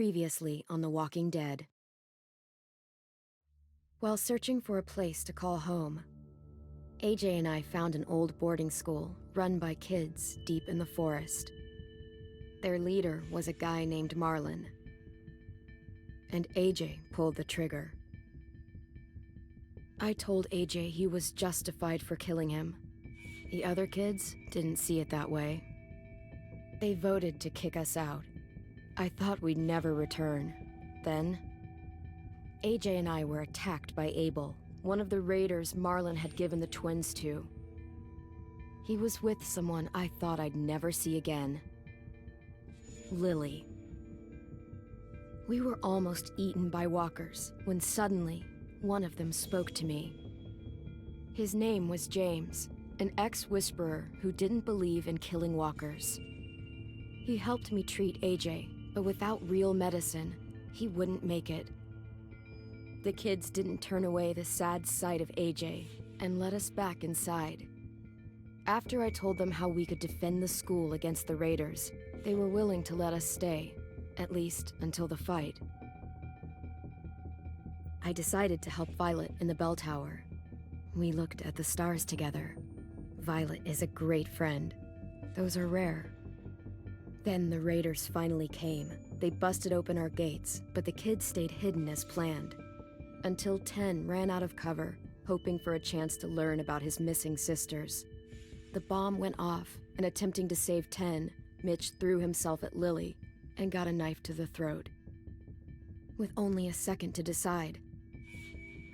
Previously on The Walking Dead. While searching for a place to call home, AJ and I found an old boarding school run by kids deep in the forest. Their leader was a guy named Marlon, and AJ pulled the trigger. I told AJ he was justified for killing him. The other kids didn't see it that way. They voted to kick us out. I thought we'd never return. Then, AJ and I were attacked by Abel, one of the raiders Marlon had given the twins to. He was with someone I thought I'd never see again. Lily. We were almost eaten by walkers when suddenly one of them spoke to me. His name was James, an ex-whisperer who didn't believe in killing walkers. He helped me treat AJ, but without real medicine, he wouldn't make it. The kids didn't turn away the sad sight of AJ and let us back inside. After I told them how we could defend the school against the raiders, they were willing to let us stay, at least until the fight. I decided to help Violet in the bell tower. We looked at the stars together. Violet is a great friend. Those are rare. Then the raiders finally came. They busted open our gates, but the kids stayed hidden as planned. Until 10 ran out of cover, hoping for a chance to learn about his missing sisters. The bomb went off, and attempting to save 10, Mitch threw himself at Lily and got a knife to the throat. With only a second to decide,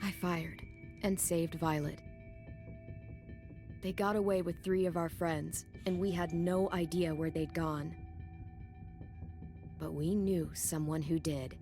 I fired and saved Violet. They got away with 3 of our friends, and we had no idea where they'd gone. But we knew someone who did.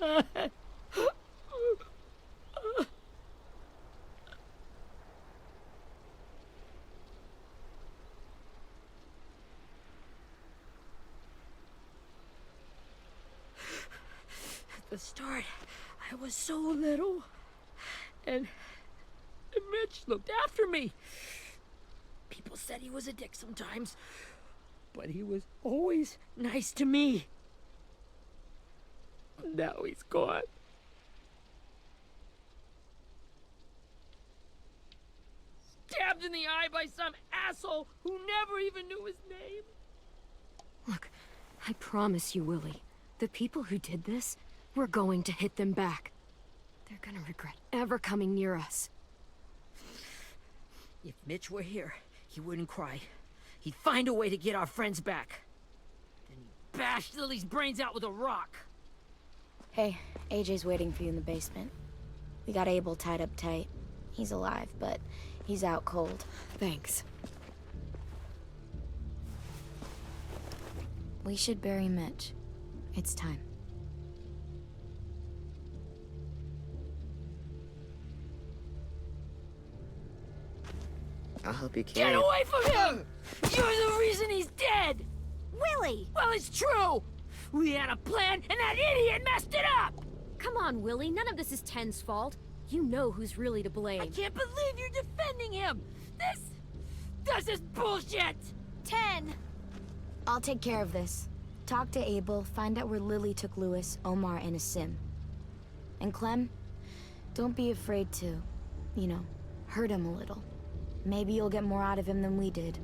At the start, I was so little, and Mitch looked after me. People said he was a dick sometimes, but he was always nice to me. Now he's gone. Stabbed in the eye by some asshole who never even knew his name. Look, I promise you, Willie, the people who did this, we're going to hit them back. They're gonna regret ever coming near us. If Mitch were here, he wouldn't cry. He'd find a way to get our friends back. Then he'd bash Lily's brains out with a rock. Hey, AJ's waiting for you in the basement. We got Abel tied up tight. He's alive, but he's out cold. Thanks. We should bury Mitch. It's time. I'll help you carry Get it. away from him! You're the reason he's dead! Willie! Well, it's true! We had a plan, and that idiot messed it up! Come on, Willie, none of this is Ten's fault. You know who's really to blame. I can't believe you're defending him! This is bullshit! 10! I'll take care of this. Talk to Abel, find out where Lily took Lewis, Omar, and Asim. And Clem, don't be afraid to, hurt him a little. Maybe you'll get more out of him than we did.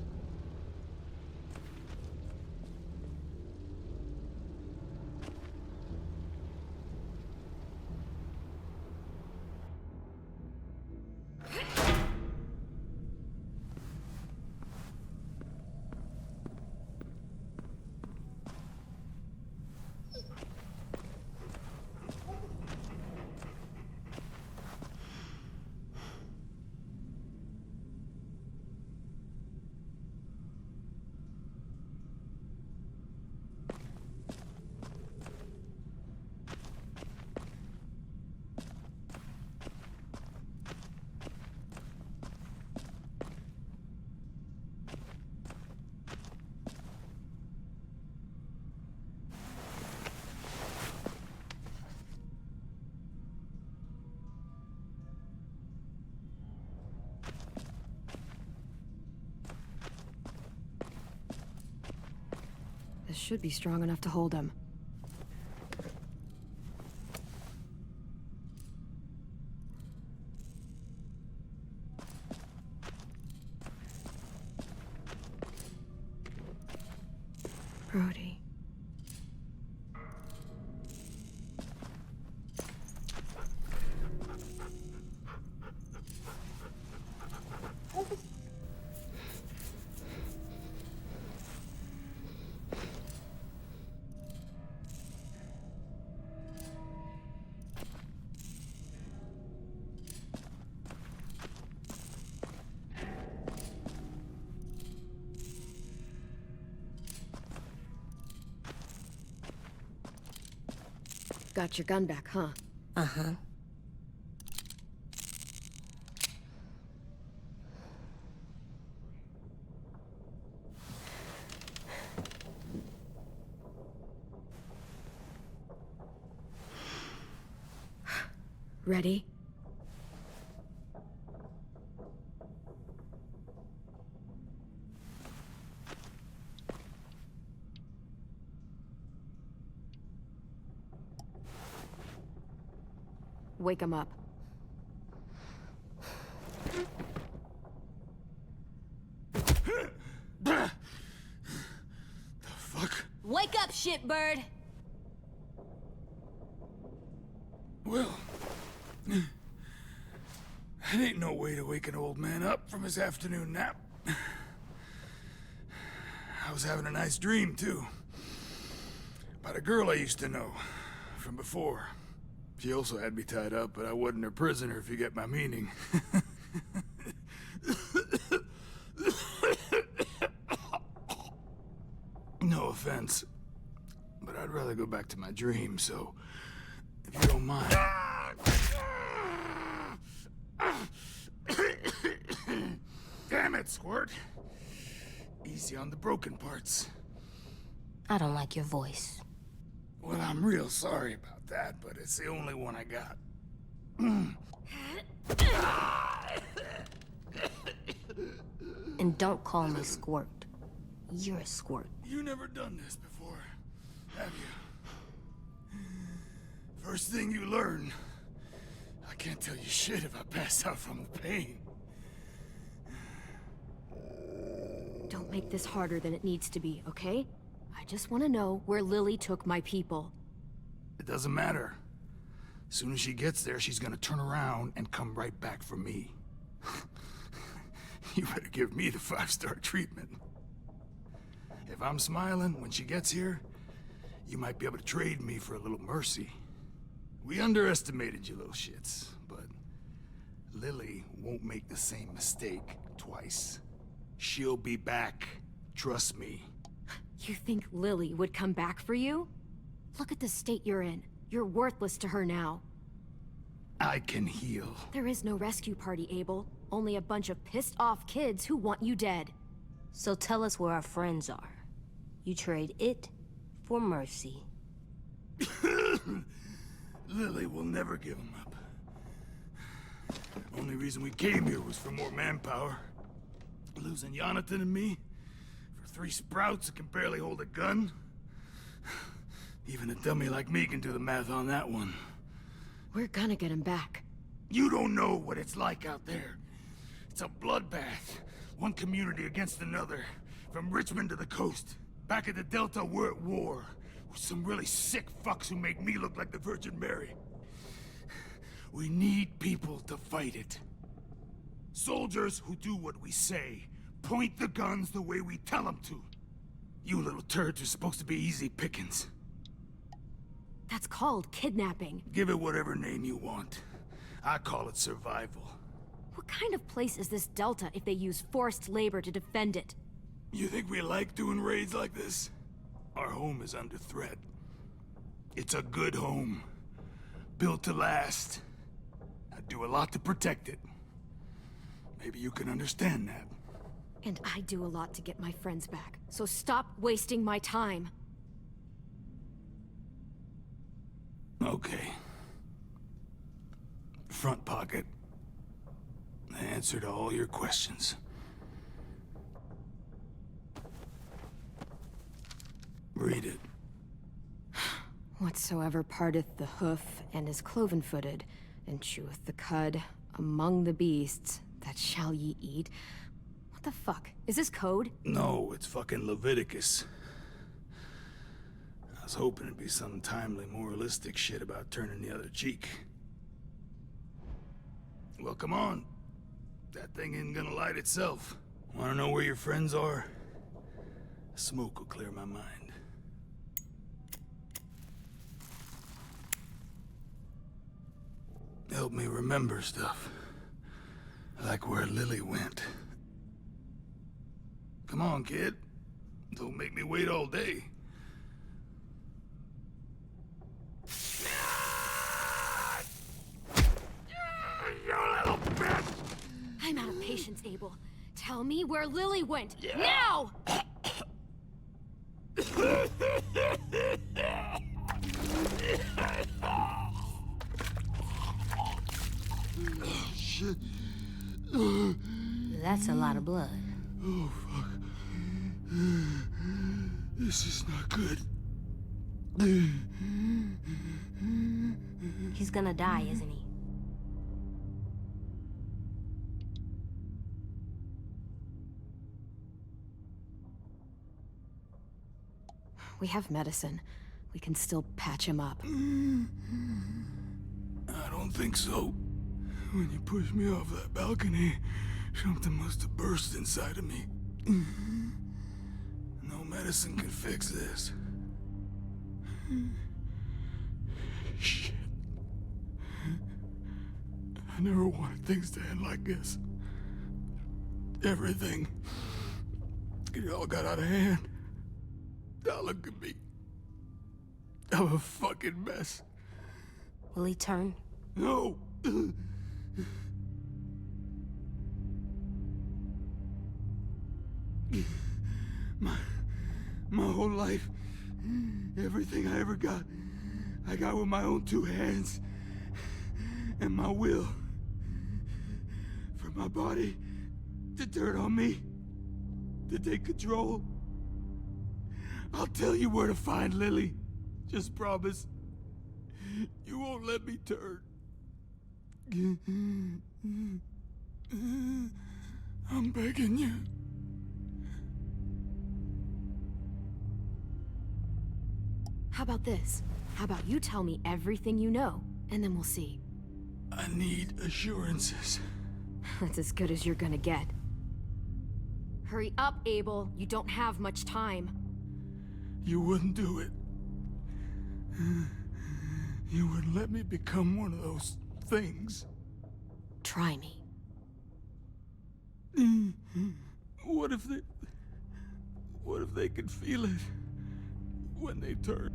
This should be strong enough to hold him. Brody. Got your gun back, huh? Uh-huh. Ready? Wake him up. The fuck? Wake up, shitbird! Well, that ain't no way to wake an old man up from his afternoon nap. I was having a nice dream, too. About a girl I used to know from before. She also had me tied up, but I wasn't her prisoner, if you get my meaning. No offense, but I'd rather go back to my dream, so if you don't mind. Damn it, Squirt. Easy on the broken parts. I don't like your voice. Well, I'm real sorry about that, but it's the only one I got. And don't call me Squirt. You're a squirt. You never done this before, have you? First thing you learn, I can't tell you shit if I pass out from the pain. Don't make this harder than it needs to be, okay? I just want to know where Lily took my people. It doesn't matter. As soon as she gets there, she's gonna turn around and come right back for me. You better give me the 5-star treatment. If I'm smiling when she gets here, you might be able to trade me for a little mercy. We underestimated you little shits, but Lily won't make the same mistake twice. She'll be back. Trust me. You think Lily would come back for you? Look at the state you're in. You're worthless to her now. I can heal. There is no rescue party, Abel. Only a bunch of pissed-off kids who want you dead. So tell us where our friends are. You trade it for mercy. Lily will never give him up. Only reason we came here was for more manpower. Losing Jonathan and me for 3 sprouts that can barely hold a gun. Even a dummy like me can do the math on that one. We're gonna get him back. You don't know what it's like out there. It's a bloodbath. One community against another. From Richmond to the coast. Back at the Delta, we're at war. With some really sick fucks who make me look like the Virgin Mary. We need people to fight it. Soldiers who do what we say. Point the guns the way we tell them to. You little turds are supposed to be easy pickings. That's called kidnapping. Give it whatever name you want. I call it survival. What kind of place is this Delta if they use forced labor to defend it? You think we like doing raids like this? Our home is under threat. It's a good home. Built to last. I do a lot to protect it. Maybe you can understand that. And I do a lot to get my friends back. So stop wasting my time. Okay. Front pocket. The answer to all your questions. Read it. Whatsoever parteth the hoof and is cloven-footed, and cheweth the cud among the beasts, that shall ye eat. What the fuck? Is this code? No, it's fucking Leviticus. I was hoping it'd be some timely, moralistic shit about turning the other cheek. Well, come on. That thing ain't gonna light itself. Wanna know where your friends are? Smoke will clear my mind. Help me remember stuff. Like where Lily went. Come on, kid. Don't make me wait all day. You little bitch! I'm out of patience, Abel. Tell me where Lily went. Now! Shit. That's a lot of blood. Oh, fuck. This is not good. He's gonna die, isn't he? We have medicine. We can still patch him up. I don't think so. When you pushed me off that balcony, something must have burst inside of me. No medicine can fix this. Shit. I never wanted things to end like this. Everything. It all got out of hand. Now look at me. I'm a fucking mess. Will he turn? No! My whole life, everything I ever got, I got with my own two hands and my will. For my body to turn on me, to take control. I'll tell you where to find Lily. Just promise. You won't let me turn. I'm begging you. How about this? How about you tell me everything you know, and then we'll see. I need assurances. That's as good as you're gonna get. Hurry up, Abel. You don't have much time. You wouldn't do it. You wouldn't let me become one of those things. Try me. What if they could feel it when they turn?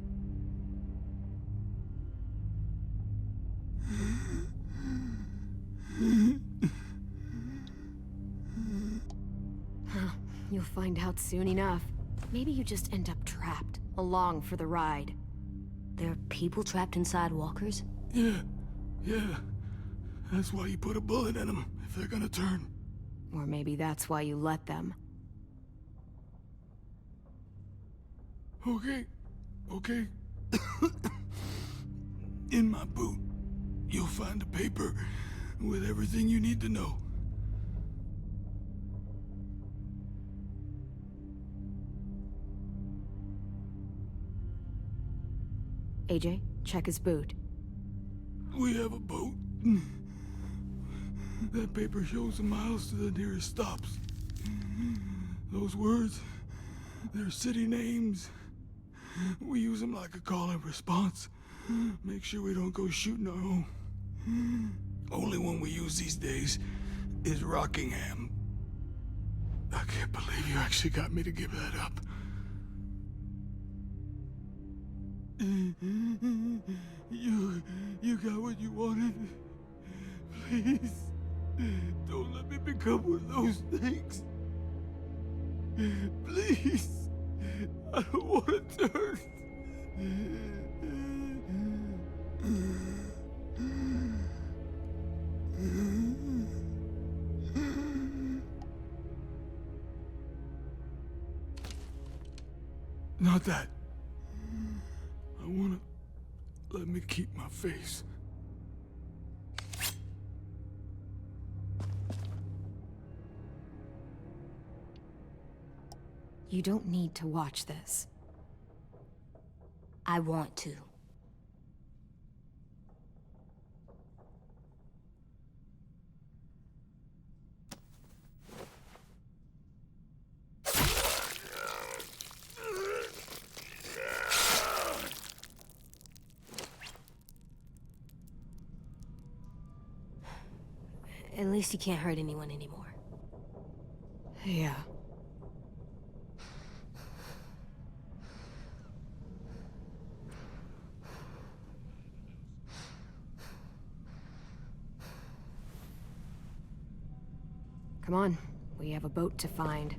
You'll find out soon enough. Maybe you just end up trapped, along for the ride. There are people trapped inside walkers? Yeah. That's why you put a bullet in them, if they're gonna turn. Or maybe that's why you let them. Okay. In my boot, you'll find a paper with everything you need to know. AJ, check his boot. We have a boat. That paper shows the miles to the nearest stops. Those words, they're city names. We use them like a call and response. Make sure we don't go shooting our own. Only one we use these days is Rockingham. I can't believe you actually got me to give that up. You got what you wanted. Please, don't let me become one of those things. Please, I don't want to turn. Not that. me keep my face. You don't need to watch this. I want to. At least you can't hurt anyone anymore. Yeah. Come on, we have a boat to find.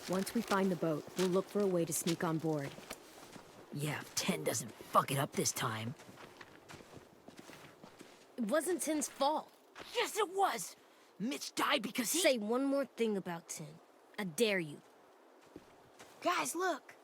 Once we find the boat, we'll look for a way to sneak on board. Yeah, if 10 doesn't fuck it up this time. It wasn't Tin's fault. Yes, it was! Mitch died because he— Say one more thing about Tin. I dare you. Guys, look!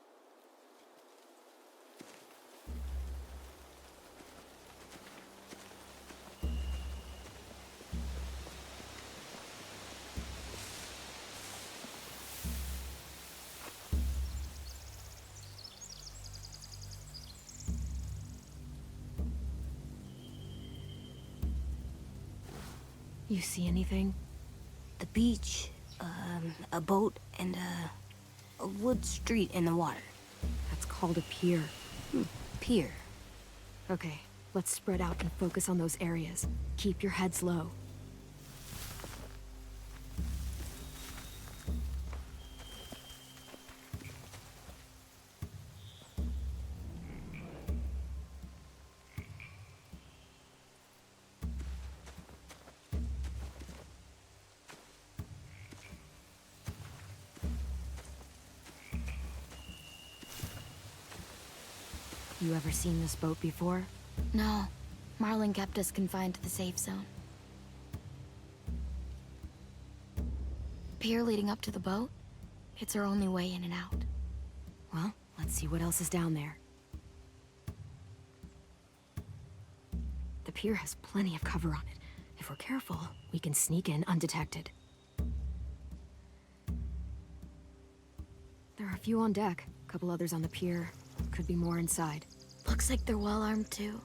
You see anything? The beach, a boat, and a wood street in the water. That's called a pier. Pier. Okay, let's spread out and focus on those areas. Keep your heads low. You ever seen this boat before? No. Marlin kept us confined to the safe zone. Pier leading up to the boat? It's our only way in and out. Well, let's see what else is down there. The pier has plenty of cover on it. If we're careful, we can sneak in undetected. There are a few on deck, a couple others on the pier. Could be more inside. Looks like they're well armed too.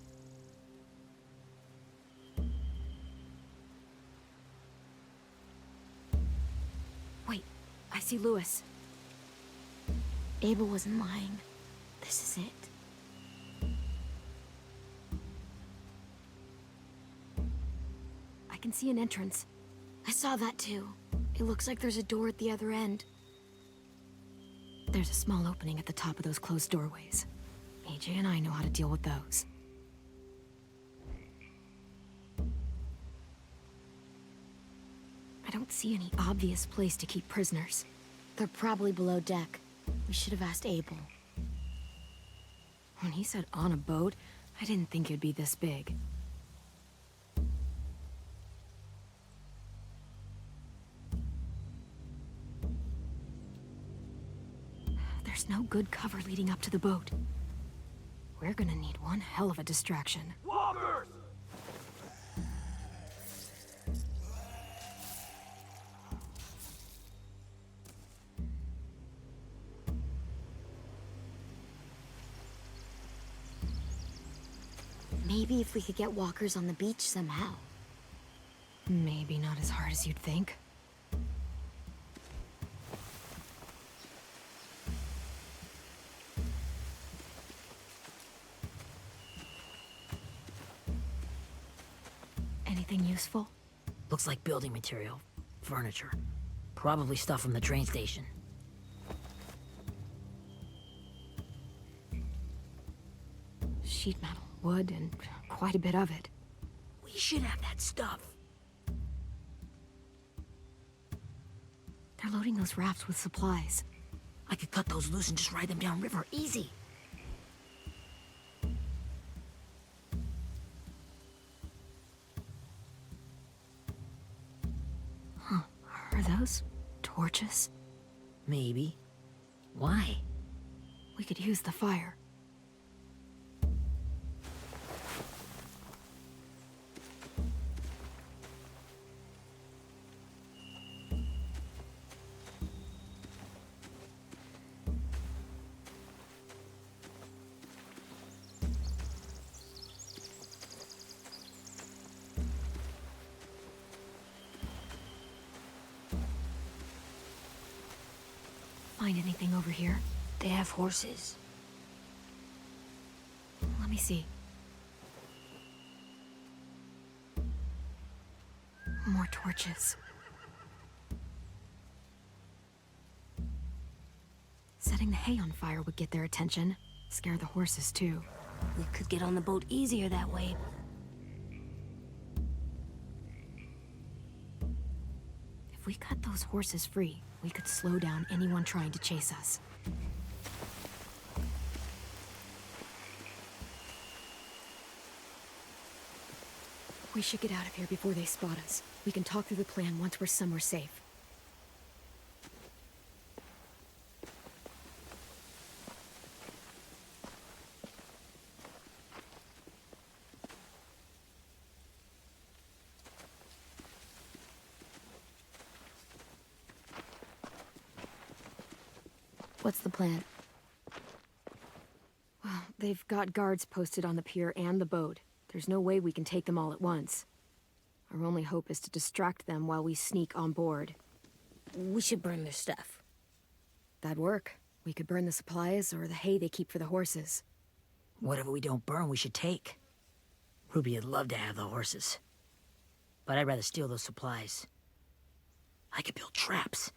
Wait, I see Lewis. Abel wasn't lying. This is it. I can see an entrance. I saw that too. It looks like there's a door at the other end. There's a small opening at the top of those closed doorways. AJ and I know how to deal with those. don't see any obvious place to keep prisoners. They're probably below deck. We should have asked Abel. When he said on a boat, I didn't think it'd be this big. There's no good cover leading up to the boat. We're gonna need one hell of a distraction. Walkers! Maybe if we could get walkers on the beach somehow. Maybe not as hard as you'd think. Anything useful? Looks like building material. Furniture. Probably stuff from the train station. Sheet metal, wood, and quite a bit of it. We should have that stuff. They're loading those rafts with supplies. I could cut those loose and just ride them downriver. Easy. Are those torches? Maybe. Why? We could use the fire. Find anything over here? They have horses. Let me see. More torches. Setting the hay on fire would get their attention. Scare the horses, too. We could get on the boat easier that way. If we cut those horses free, we could slow down anyone trying to chase us. We should get out of here before they spot us. We can talk through the plan once we're somewhere safe. What's the plan? Well, they've got guards posted on the pier and the boat. There's no way we can take them all at once. Our only hope is to distract them while we sneak on board. We should burn their stuff. That'd work. We could burn the supplies or the hay they keep for the horses. Whatever we don't burn, we should take. Ruby would love to have the horses. But I'd rather steal those supplies. I could build traps.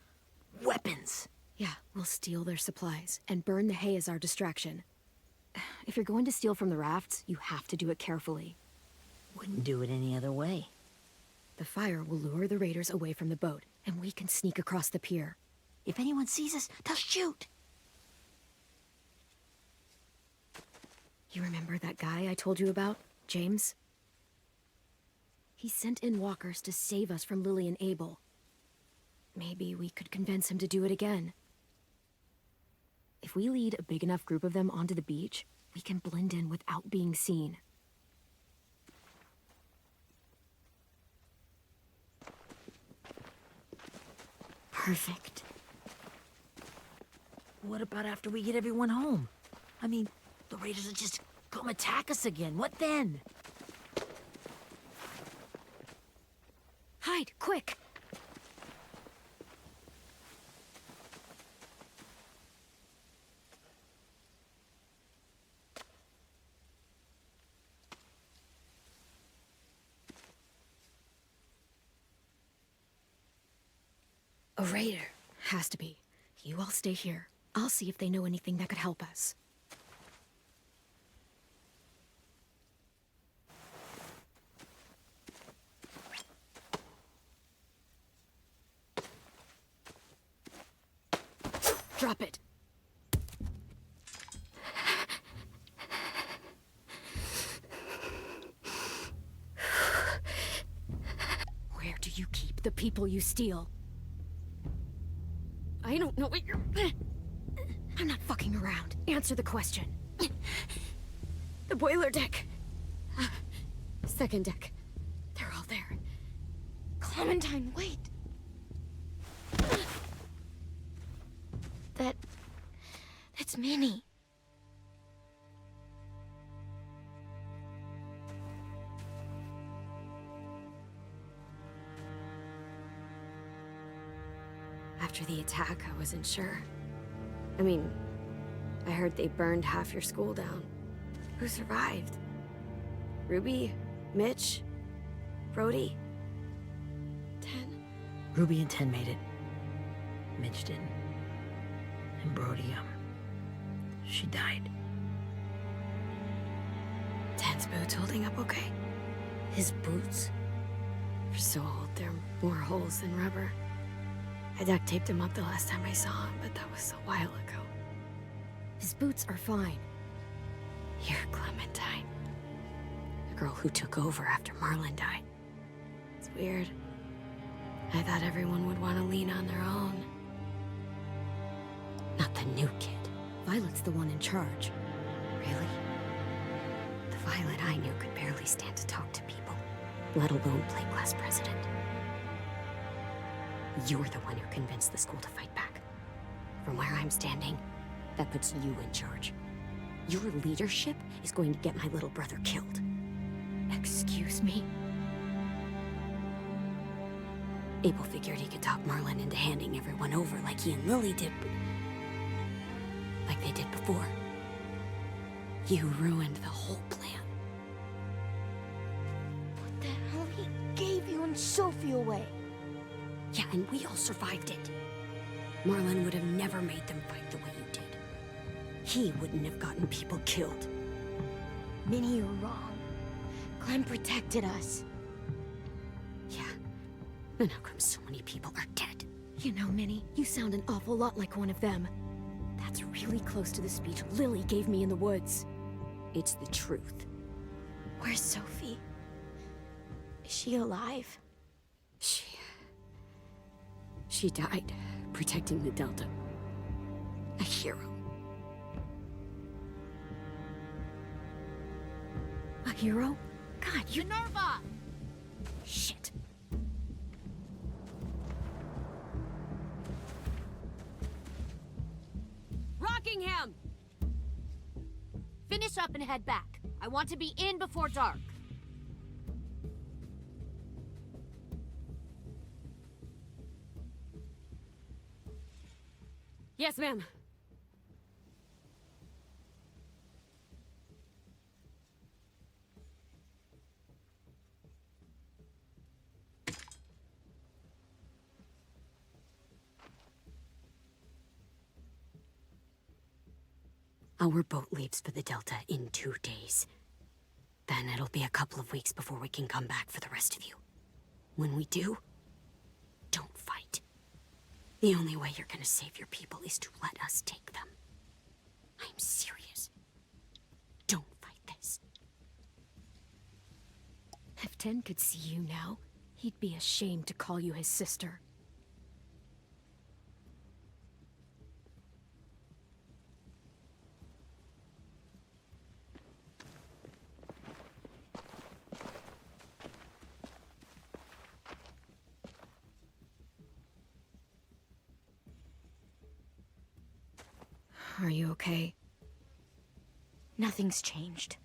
Weapons. Yeah, we'll steal their supplies and burn the hay as our distraction. If you're going to steal from the rafts, you have to do it carefully. Wouldn't do it any other way. The fire will lure the raiders away from the boat, and we can sneak across the pier. If anyone sees us, they'll shoot. You remember that guy I told you about, James? He sent in walkers to save us from Lily and Abel. Maybe we could convince him to do it again. If we lead a big enough group of them onto the beach, we can blend in without being seen. Perfect. What about after we get everyone home? I mean, the raiders will just come attack us again. What then? Hide, quick! A raider. Has to be. You all stay here. I'll see if they know anything that could help us. Drop it. Where do you keep the people you steal? I don't know what you're... I'm not fucking around. Answer the question. The boiler deck. Second deck. They're all there. Clementine, wait. That's Minnie. After the attack, I wasn't sure. I mean, I heard they burned half your school down. Who survived? Ruby? Mitch? Brody? 10? Ruby and 10 made it. Mitch didn't. And Brody, she died. 10's boots holding up okay? His boots? They're so old, there are more holes than rubber. I duct taped him up the last time I saw him, but that was a while ago. His boots are fine. You're Clementine. The girl who took over after Marlon died. It's weird. I thought everyone would want to lean on their own. Not the new kid. Violet's the one in charge. Really? The Violet I knew could barely stand to talk to people, let alone play class president. You're the one who convinced the school to fight back. From where I'm standing, that puts you in charge. Your leadership is going to get my little brother killed. Excuse me? Abel figured he could talk Marlon into handing everyone over like he and Lily did, but... like they did before. You ruined the whole plan. What the hell? He gave you and Sophie away. Yeah, and we all survived it. Marlon would have never made them fight the way you did. He wouldn't have gotten people killed. Minnie, you're wrong. Clem protected us. Yeah. And how come so many people are dead? You know, Minnie, you sound an awful lot like one of them. That's really close to the speech Lily gave me in the woods. It's the truth. Where's Sophie? Is she alive? She died, protecting the Delta. A hero. A hero? God, you... Minerva! Shit. Rockingham! Finish up and head back. I want to be in before dark. Yes, ma'am. Our boat leaves for the Delta in 2 days. Then it'll be a couple of weeks before we can come back for the rest of you. When we do, don't fight. The only way you're gonna save your people is to let us take them. I'm serious. Don't fight this. If 10 could see you now, he'd be ashamed to call you his sister. Are you okay? Nothing's changed.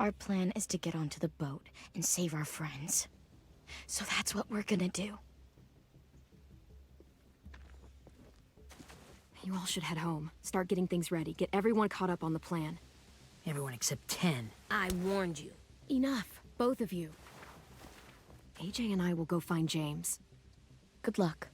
Our plan is to get onto the boat and save our friends. So that's what we're gonna do. You all should head home. Start getting things ready. Get everyone caught up on the plan. Everyone except 10. I warned you. Enough, both of you. AJ and I will go find James. Good luck.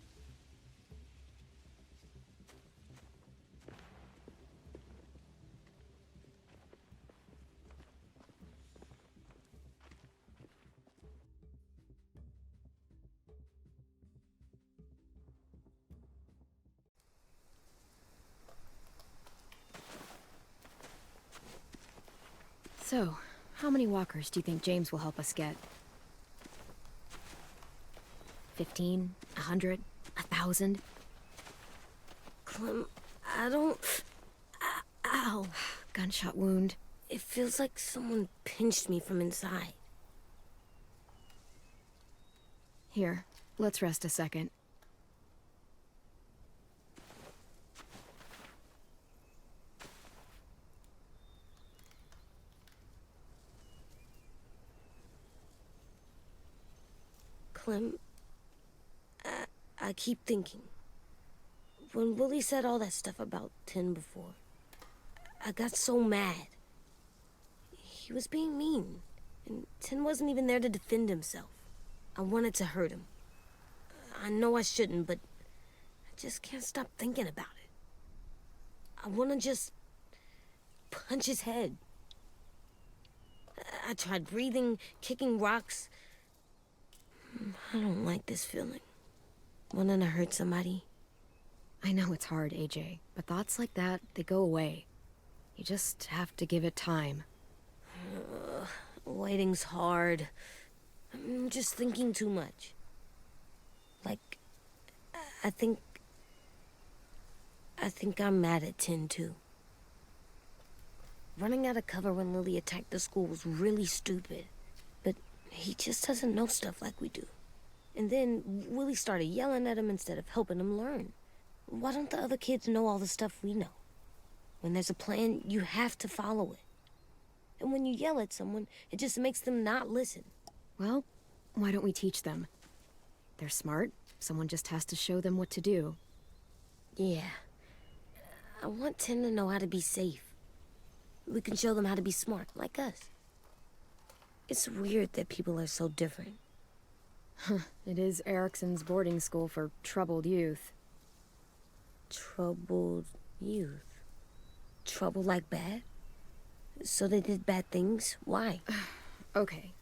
So, how many walkers do you think James will help us get? 15? 100? 1,000? Clem, I don't... Ow. Gunshot wound. It feels like someone pinched me from inside. Here, let's rest a second. Clem, I keep thinking. When Willie said all that stuff about Tin before, I got so mad. He was being mean, and Tin wasn't even there to defend himself. I wanted to hurt him. I know I shouldn't, but I just can't stop thinking about it. I want to just punch his head. I tried breathing, kicking rocks. I don't like this feeling. Wanting to hurt somebody. I know it's hard, AJ, but thoughts like that, they go away. You just have to give it time. Waiting's hard. I'm just thinking too much. Like, I think I'm mad at Tin, too. Running out of cover when Lily attacked the school was really stupid. But he just doesn't know stuff like we do. And then Willie started yelling at him instead of helping him learn. Why don't the other kids know all the stuff we know? When there's a plan, you have to follow it. And when you yell at someone, it just makes them not listen. Well, why don't we teach them? They're smart. Someone just has to show them what to do. Yeah. I want Tin to know how to be safe. We can show them how to be smart, like us. It's weird that people are so different. It is Erickson's boarding school for troubled youth. Troubled youth? Trouble like bad? So they did bad things? Why? Okay,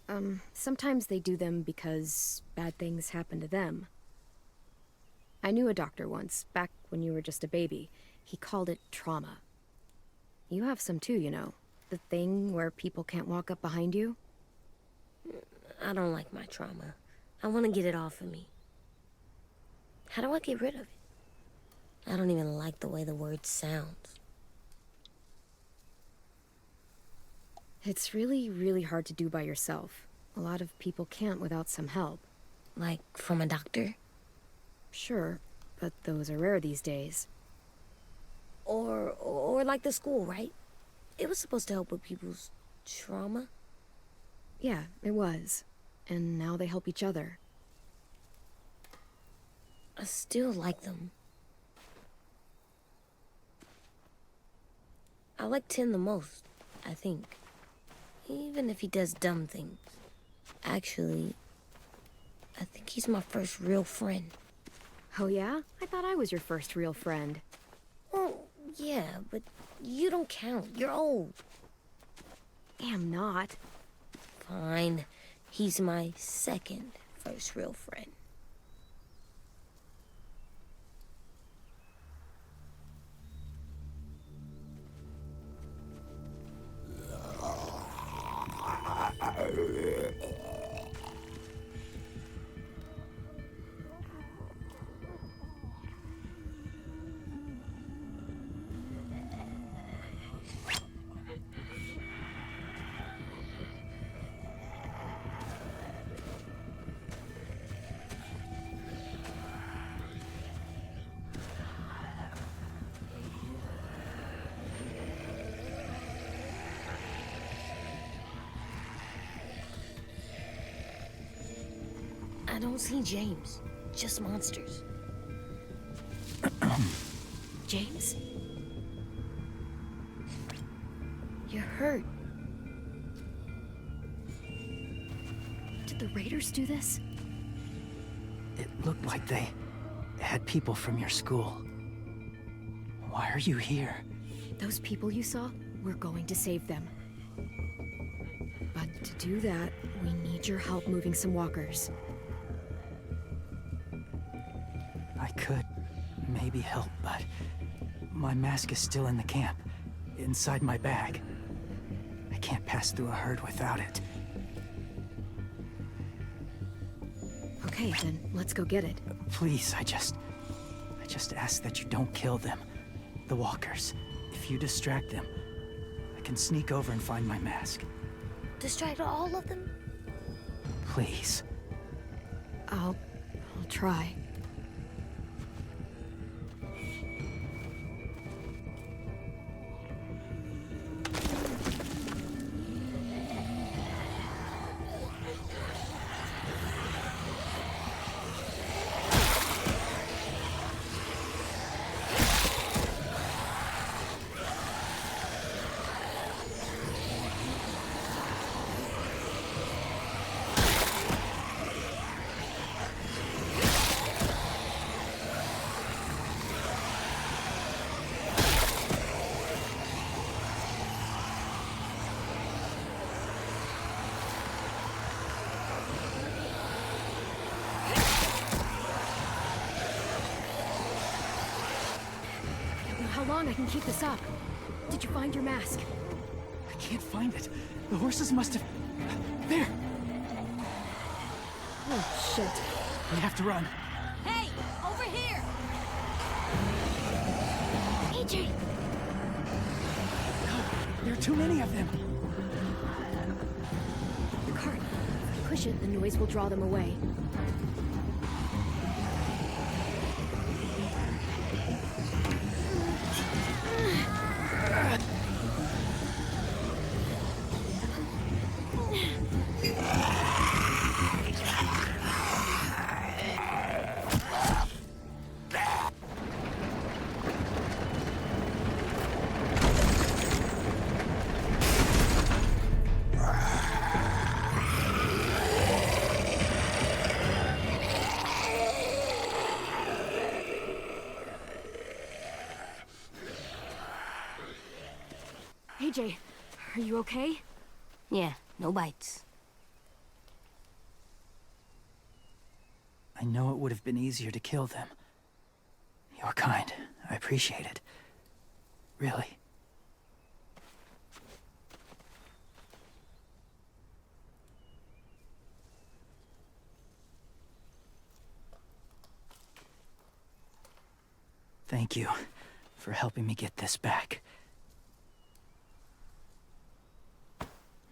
sometimes they do them because bad things happen to them. I knew a doctor once, back when you were just a baby. He called it trauma. You have some too, you know. The thing where people can't walk up behind you. I don't like my trauma. I want to get it off of me. How do I get rid of it? I don't even like the way the word sounds. It's really, really hard to do by yourself. A lot of people can't without some help. Like from a doctor? Sure, but those are rare these days. Or like the school, right? It was supposed to help with people's trauma. Yeah, it was. And now they help each other. I still like them. I like Tin the most, I think. Even if he does dumb things. Actually, I think he's my first real friend. Oh yeah? I thought I was your first real friend. Well, yeah, but you don't count. You're old. Am not. Fine. He's my second first real friend. I don't see James, just monsters. James? You're hurt. Did the raiders do this? It looked like they had people from your school. Why are you here? Those people you saw, we're going to save them. But to do that, we need your help moving some walkers. I could maybe help, but my mask is still in the camp, inside my bag. I I can't pass through a herd without it. Okay, then let's go get it. Please, I just ask that you don't kill them. The walkers. If you distract them, I can sneak over and find my mask. Distract all of them? Please. I'll try. How long I can keep this up? Did you find your mask? I can't find it. The horses must have... There! Oh, shit. We have to run. Hey, over here! AJ! No, there are too many of them. The cart. If I push it, the noise will draw them away. AJ, are you okay? Yeah, no bites. I know it would have been easier to kill them. You're kind. I appreciate it. Really. Thank you for helping me get this back.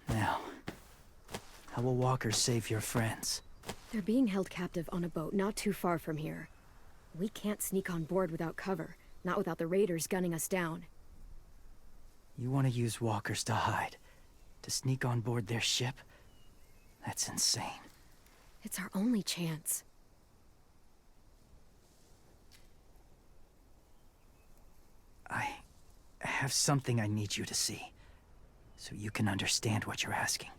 Now, how will walkers save your friends? They're being held captive on a boat not too far from here. We can't sneak on board without cover, not without the raiders gunning us down. You want to use walkers to hide? To sneak on board their ship? That's insane. It's our only chance. I have something I need you to see, so you can understand what you're asking.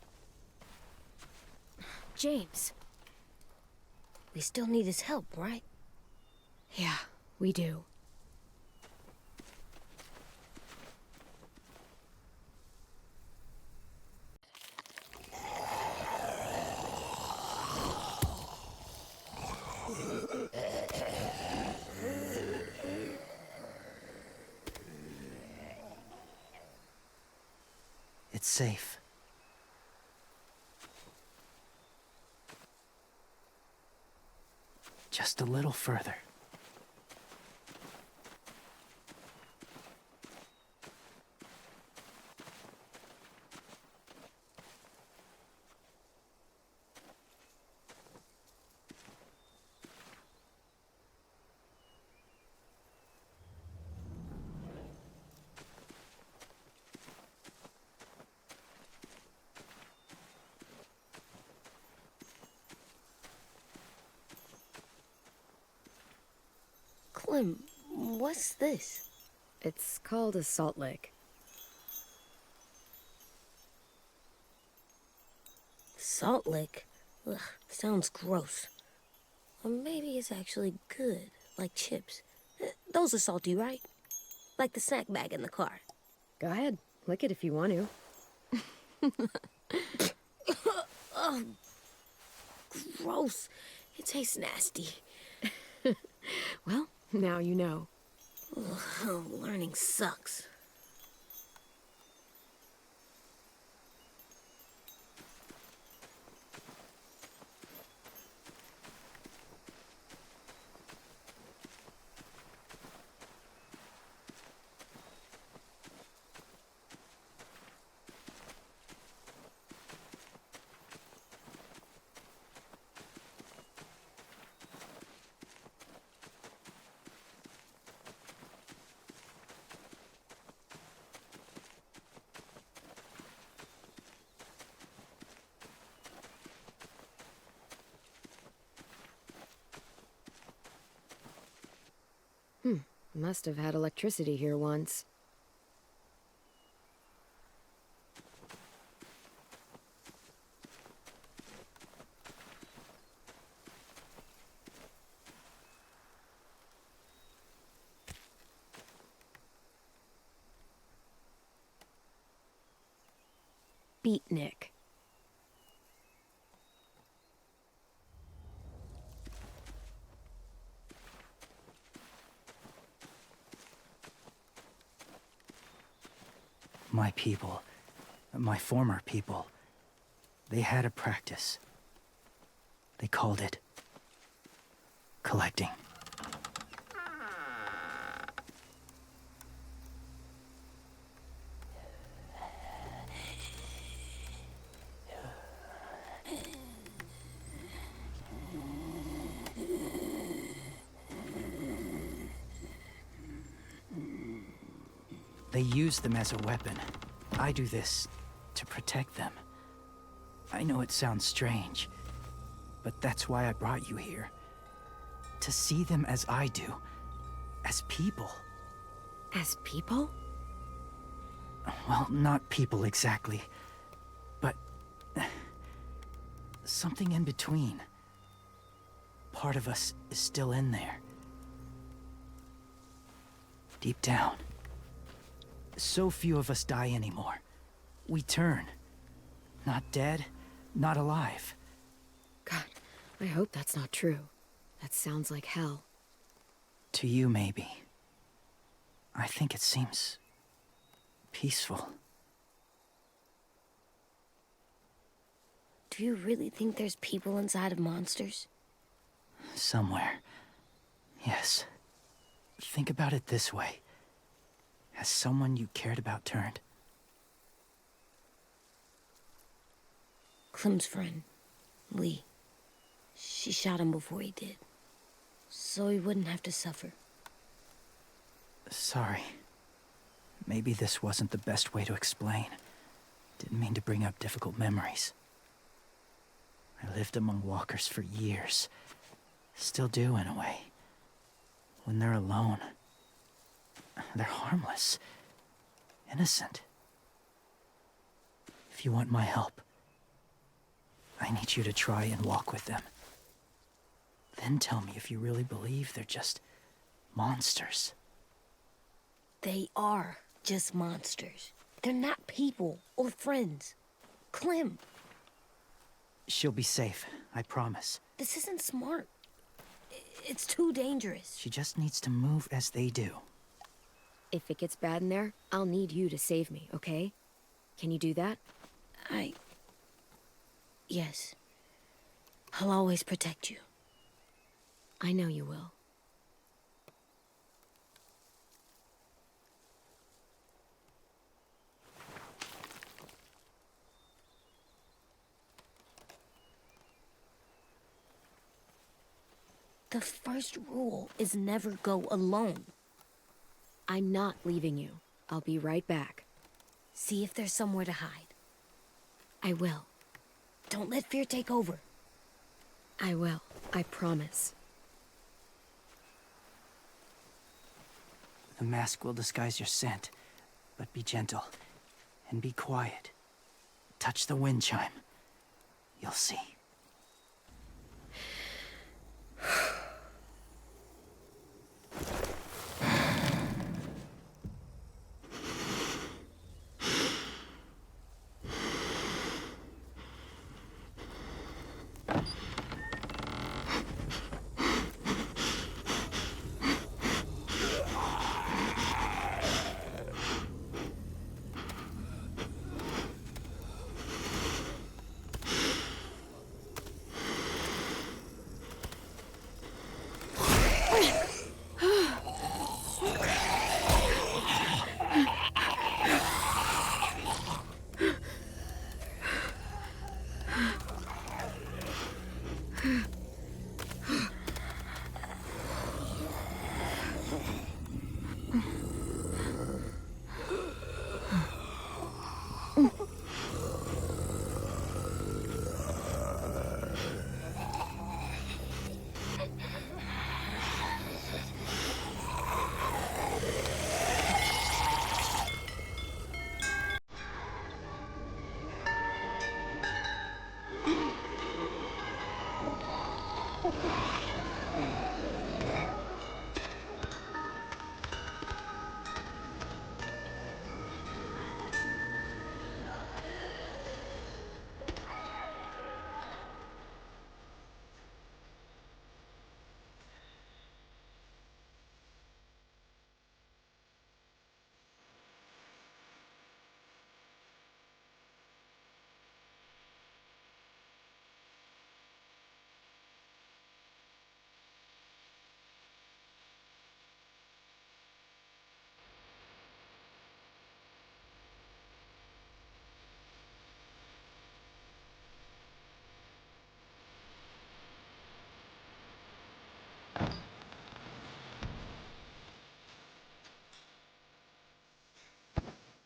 James. We still need his help, right? Yeah, we do. It's safe. Just a little further. Clem, what's this? It's called a salt lick. Salt lick? Ugh, sounds gross. Or maybe it's actually good, like chips. Those are salty, right? Like the snack bag in the car. Go ahead, lick it if you want to. Oh, gross. It tastes nasty. Well, now you know. Ugh, learning sucks. Must have had electricity here once. Beatnik. My people, my former people, they had a practice. They called it collecting. They use them as a weapon. I do this to protect them. I know it sounds strange, but that's why I brought you here. To see them as I do, as people. As people? Well, not people exactly, but something in between. Part of us is still in there. Deep down. So few of us die anymore. We turn. Not dead, not alive. God, I hope that's not true. That sounds like hell. To you, maybe. I think it seems peaceful. Do you really think there's people inside of monsters? Somewhere. Yes. Think about it this way. Has someone you cared about turned? Clem's friend, Lee. She shot him before he did. So he wouldn't have to suffer. Sorry. Maybe this wasn't the best way to explain. Didn't mean to bring up difficult memories. I lived among walkers for years. Still do, in a way. When they're alone, they're harmless. Innocent. If you want my help, I need you to try and walk with them. Then tell me if you really believe they're just monsters. They are just monsters. They're not people or friends. Clem, She'll be safe, I promise. this isn't smart. It's too dangerous. She just needs to move as they do. If it gets bad in there, I'll need you to save me, okay? Can you do that? Yes. I'll always protect you. I know you will. The first rule is never go alone. I'm not leaving you. I'll be right back. See if there's somewhere to hide. I will. Don't let fear take over. I will. I promise. The mask will disguise your scent, but be gentle and be quiet. Touch the wind chime. You'll see.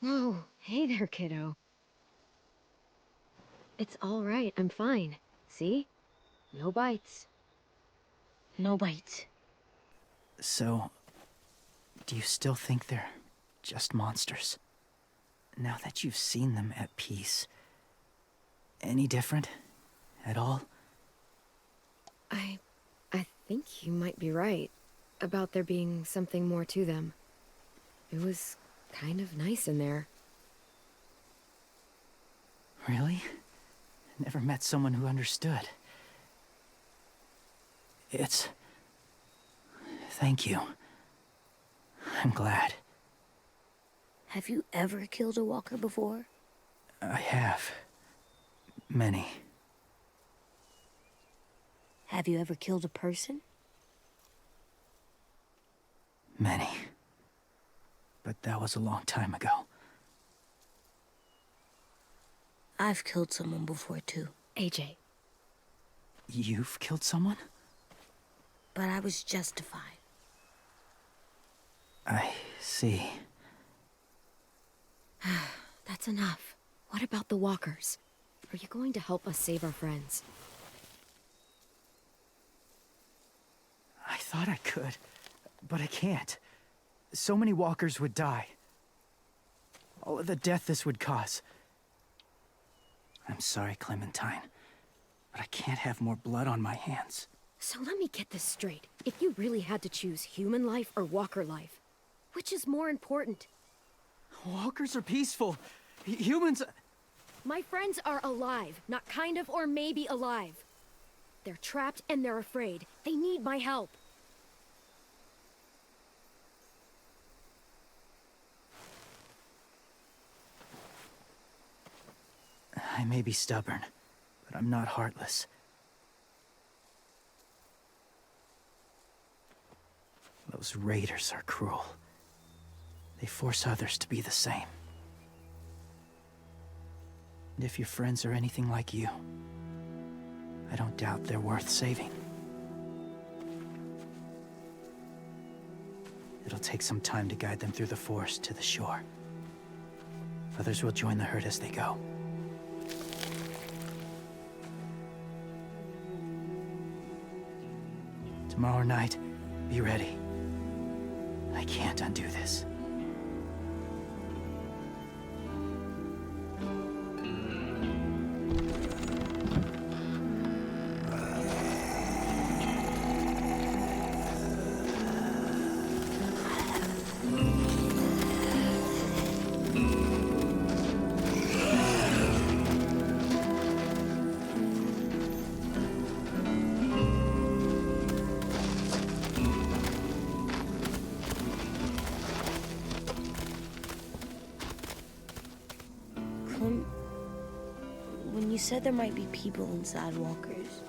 Oh, hey there, kiddo. It's all right, I'm fine. See? No bites. No bites. So, do you still think they're just monsters? Now that you've seen them at peace, any different at all? I think you might be right about there being something more to them. It was kind of nice in there. Really? Never met someone who understood. Thank you. I'm glad. Have you ever killed a walker before? I have. Many. Have you ever killed a person? Many. But that was a long time ago. I've killed someone before, too. AJ. You've killed someone? But I was justified. I see. That's enough. What about the walkers? Are you going to help us save our friends? I thought I could, but I can't. So many walkers would die. All of the death this would cause. I'm sorry, Clementine, but I can't have more blood on my hands. So let me get this straight. If you really had to choose human life or walker life, which is more important? Walkers are peaceful. Humans... My friends are alive, not kind of or maybe alive. They're trapped and they're afraid. They need my help. I may be stubborn, but I'm not heartless. Those raiders are cruel. They force others to be the same. And if your friends are anything like you, I don't doubt they're worth saving. It'll take some time to guide them through the forest to the shore. Others will join the herd as they go. Tomorrow night, be ready. I can't undo this. When you said there might be people inside walkers,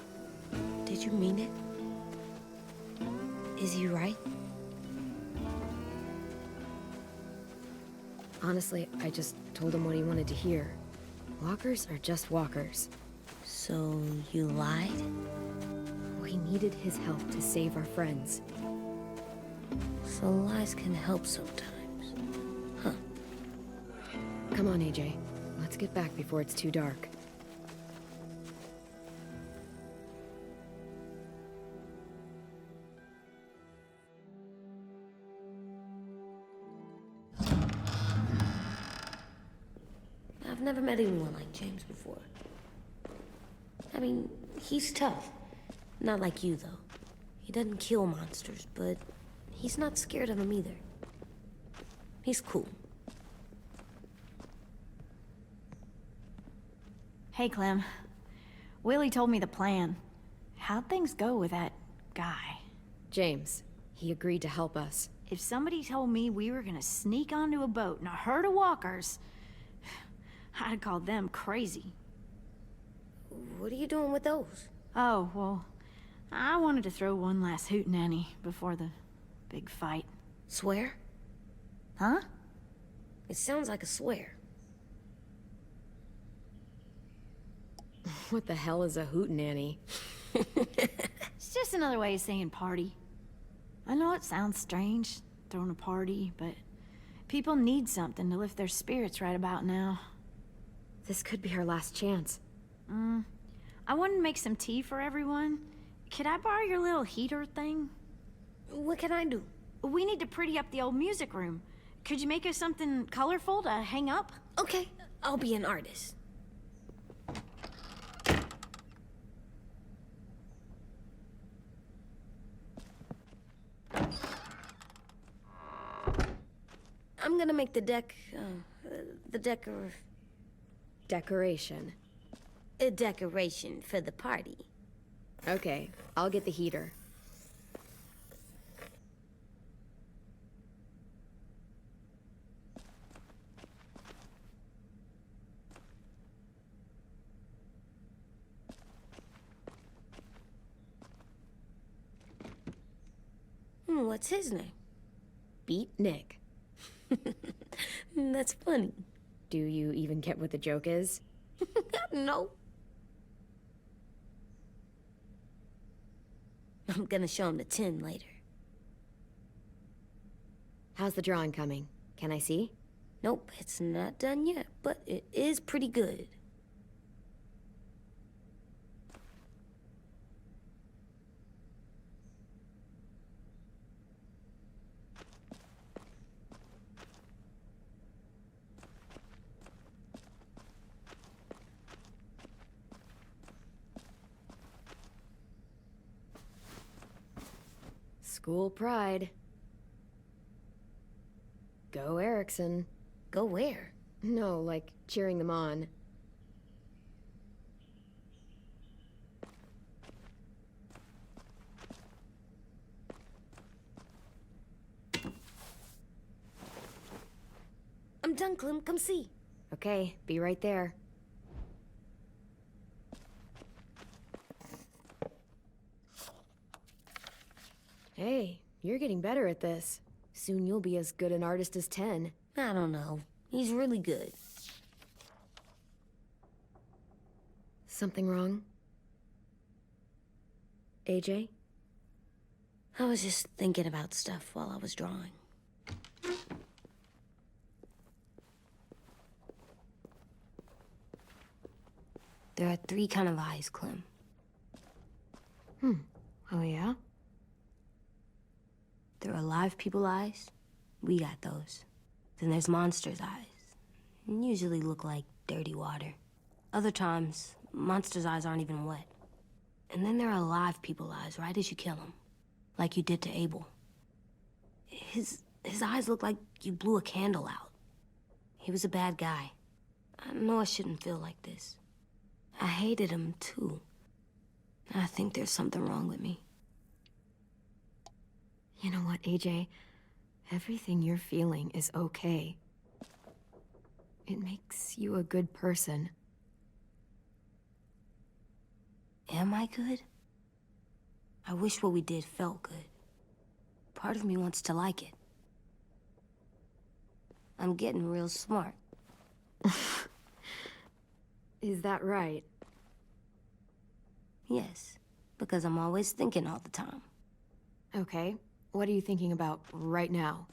did you mean it? Is he right? Honestly, I just told him what he wanted to hear. Walkers are just walkers. So you lied? We needed his help to save our friends. So lies can help sometimes. Huh. Come on, AJ. Let's get back before it's too dark. I've never met anyone like James before. I mean, he's tough. Not like you, though. He doesn't kill monsters, but he's not scared of them either. He's cool. Hey, Clem. Willie told me the plan. How'd things go with that guy? James, he agreed to help us. If somebody told me we were gonna sneak onto a boat in a herd of walkers, I'd have called them crazy. What are you doing with those? Oh, well, I wanted to throw one last hootenanny before the big fight. Swear? Huh? It sounds like a swear. What the hell is a hootenanny? It's just another way of saying party. I know it sounds strange, throwing a party, but People need something to lift their spirits right about now. This could be our last chance. I wanted to make some tea for everyone. Could I borrow your little heater thing? What can I do? We need to pretty up the old music room. Could you make us something colorful to hang up? Okay, I'll be an artist. I'm gonna make the Decoration. a decoration for the party. Okay, I'll get the heater. What's his name? Beat Nick. That's funny. Do you even get what the joke is? No. I'm gonna show him the tin later. How's the drawing coming? Can I see? Nope, it's not done yet, but it is pretty good. School pride. Go Erickson. Go where? No, like cheering them on. I'm done, Clem. Come see. Okay, be right there. Hey, you're getting better at this. Soon you'll be as good an artist as 10. I don't know. He's really good. Something wrong? AJ? I was just thinking about stuff while I was drawing. There are 3 kinds of eyes, Clem. Oh yeah? There are live people eyes. We got those. Then there's monsters' eyes. Usually look like dirty water. Other times, monsters' eyes aren't even wet. And then there are live people eyes right as you kill them. Like you did to Abel. His eyes look like you blew a candle out. He was a bad guy. I know I shouldn't feel like this. I hated him too. I think there's something wrong with me. You know what, AJ? Everything you're feeling is okay. It makes you a good person. Am I good? I wish what we did felt good. Part of me wants to like it. I'm getting real smart. Is that right? Yes, because I'm always thinking all the time. Okay. What are you thinking about right now?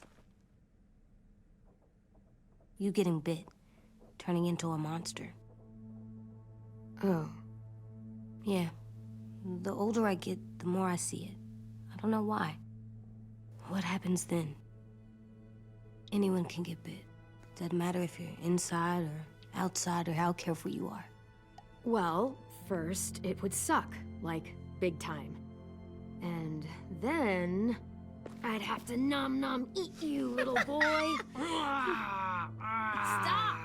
You getting bit, turning into a monster. Oh. Yeah. The older I get, the more I see it. I don't know why. What happens then? Anyone can get bit. Doesn't matter if you're inside or outside or how careful you are. Well, first, it would suck. Like, big time. And then... I'd have to nom eat you, little boy. Stop!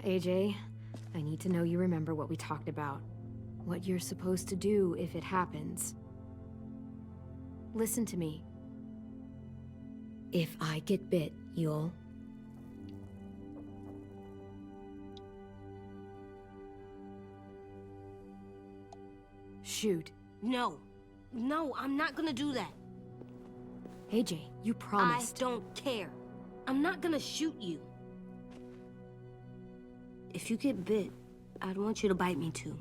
AJ, I need to know you remember what we talked about. What you're supposed to do if it happens. Listen to me. If I get bit, you'll... shoot. No. No, I'm not gonna do that. AJ, you promised. I don't care. I'm not gonna shoot you. If you get bit, I'd want you to bite me too.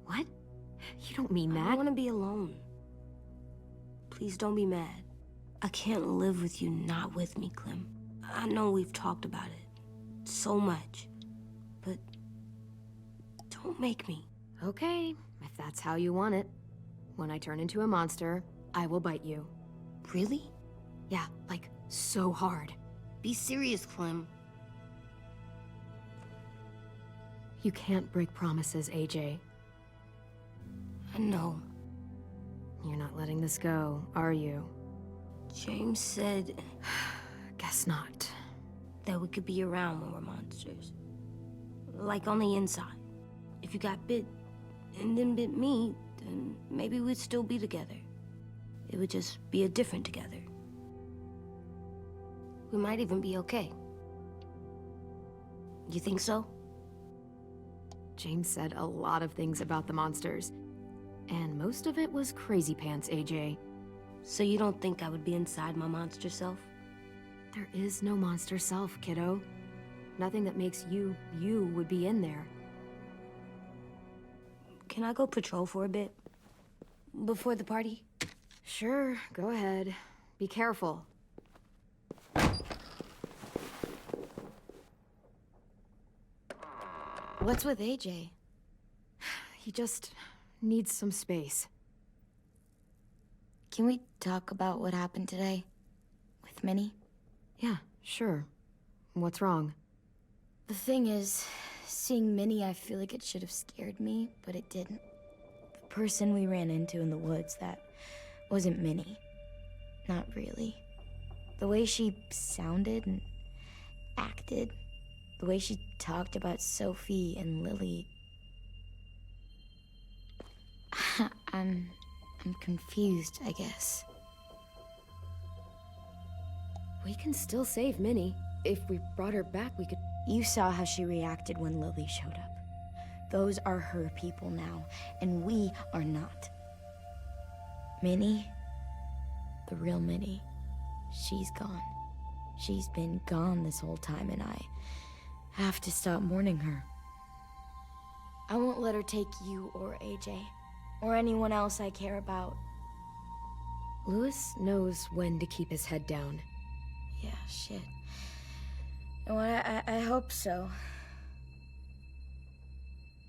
What? You don't mean I that. don't want to be alone. Please don't be mad. I can't live with you not with me, Clem. I know we've talked about it so much, but don't make me. Okay, if that's how you want it. When I turn into a monster, I will bite you. Really? Yeah, like, so hard. Be serious, Clem. You can't break promises, AJ. I know. You're not letting this go, are you? James said Guess not. that we could be around when we're monsters. Like on the inside. If you got bit and then bit me, then maybe we'd still be together. It would just be a different together. We might even be okay. You think so? James said a lot of things about the monsters. And most of it was crazy pants, AJ. So you don't think I would be inside my monster self? There is no monster self, kiddo. Nothing that makes you, you would be in there. Can I go patrol for a bit? Before the party? Sure, go ahead. Be careful. What's with AJ? He just needs some space. Can we talk about what happened today? With Minnie? Yeah, sure. What's wrong? The thing is, seeing Minnie, I feel like it should have scared me, but it didn't. The person we ran into in the woods, that wasn't Minnie. Not really. The way she sounded and acted, the way she talked about Sophie and Lily. I'm confused, I guess. We can still save Minnie. If we brought her back, we could... You saw how she reacted when Lily showed up. Those are her people now, and we are not. Minnie, the real Minnie, she's gone. She's been gone this whole time, and I have to stop mourning her. I won't let her take you or AJ, or anyone else I care about. Louis knows when to keep his head down. Yeah, shit. And I hope so.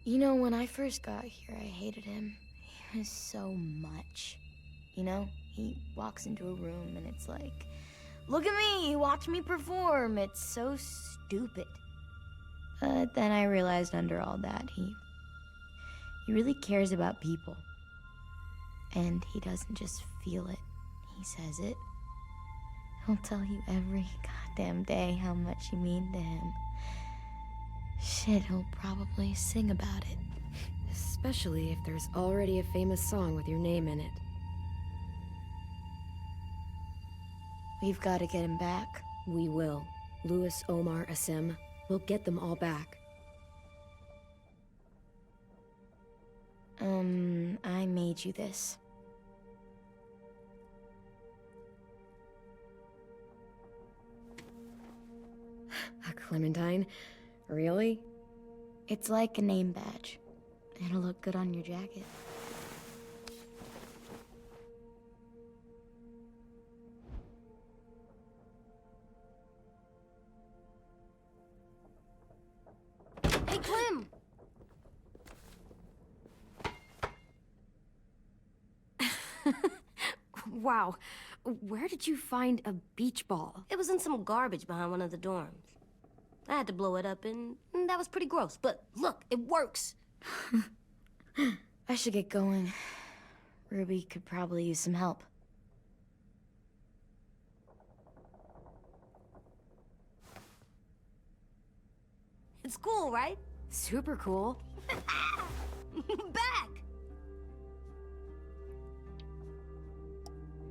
You know, when I first got here, I hated him. He was so much. You know, he walks into a room and it's like, look at me, watch me perform. It's so stupid. But then I realized under all that, he really cares about people. And he doesn't just feel it, he says it. He'll tell you every goddamn day how much you mean to him. Shit, he'll probably sing about it. Especially if there's already a famous song with your name in it. We've got to get him back. We will. Louis, Omar, Asim. We'll get them all back. I made you this. A Clementine? Really? It's like a name badge. It'll look good on your jacket. Hey, Clem! Wow. Where did you find a beach ball? It was in some garbage behind one of the dorms. I had to blow it up, and that was pretty gross. But look, it works. I should get going. Ruby could probably use some help. It's cool, right? Super cool. Back!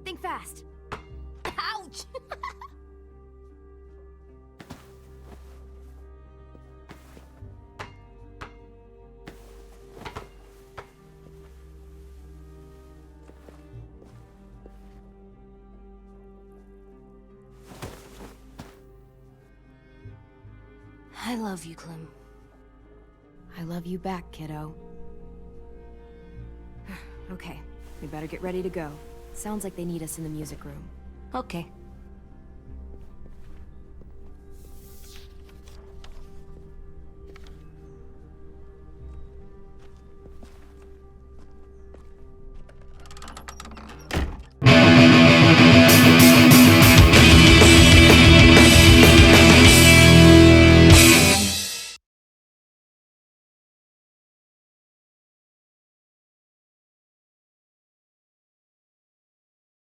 Think fast. Ouch! I love you, Clem. I love you back, kiddo. Okay, we better get ready to go. Sounds like they need us in the music room. Okay.